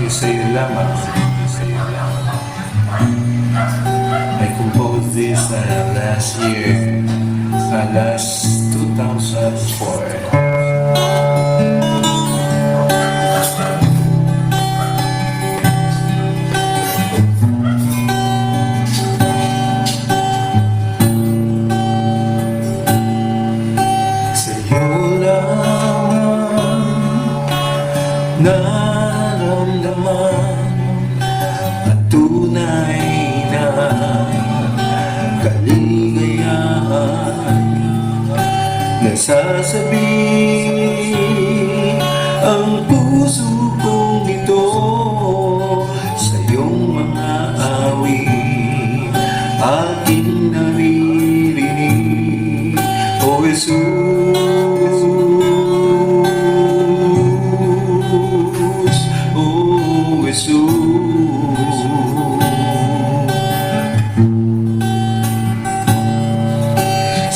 Sa'yo lamang. I composed this last year, last 2004. Naramdaman at tunay na kaligayahan. Nasasabi ang puso kong ito sa iyong mga awit, aking naririnig, O Jesus.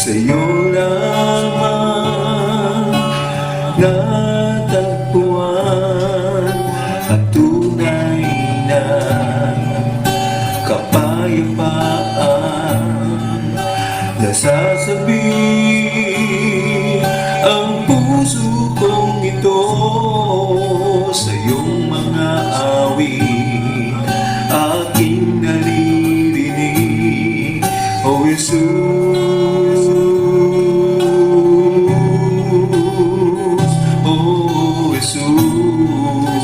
Sa'yo lamang natagpuan at tunay na kapayapaan. Nasasabi ang puso kong ito sa iyong mga awit, aking naririnig, O Jesus, O Jesus, O Jesus,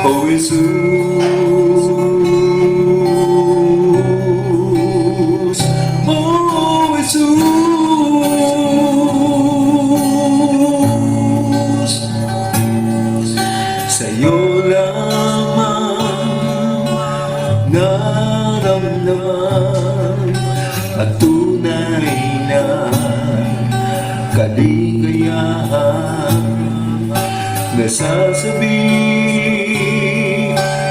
O Jesus. Sa'yo lamang naramdaman at tunay na kaligayahan. Nasasabi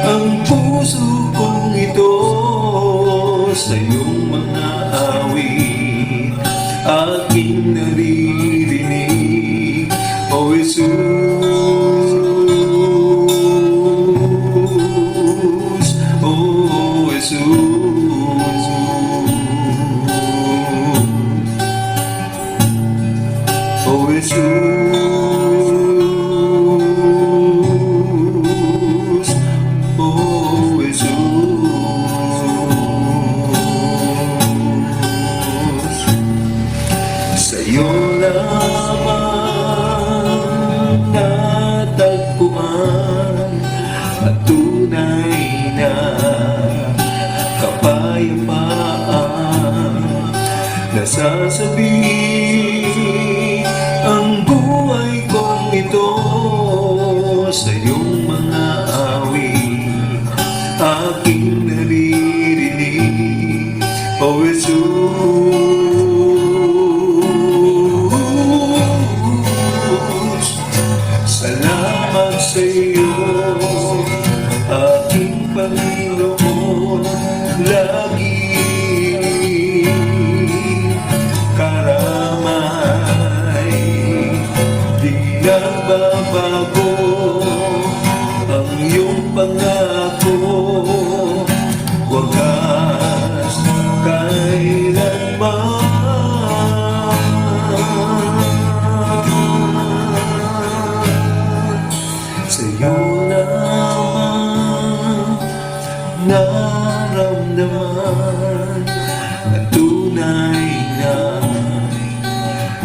ang puso kong ito sa iyong mga awit, aking naririnig, O Jesus, O Jesus, O Jesus, O Jesus. Sa'yo lamang natagpuan at tunay na kapayapaan. Nasasabi ang buhay kong ito sa iyong mga awit, aking naririnig, O Jesus. Salamat sa iyo, aking Panginoon, lagi karamay. Di nagbabago ang iyong pangako, wagas kailanman. Sa'yo lamang naramdaman ang tunay na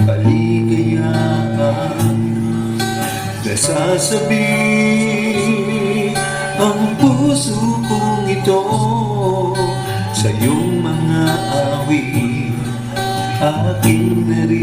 kaligayahan. Nasasabi ang puso kong ito sa iyong mga awit, aking naririnig,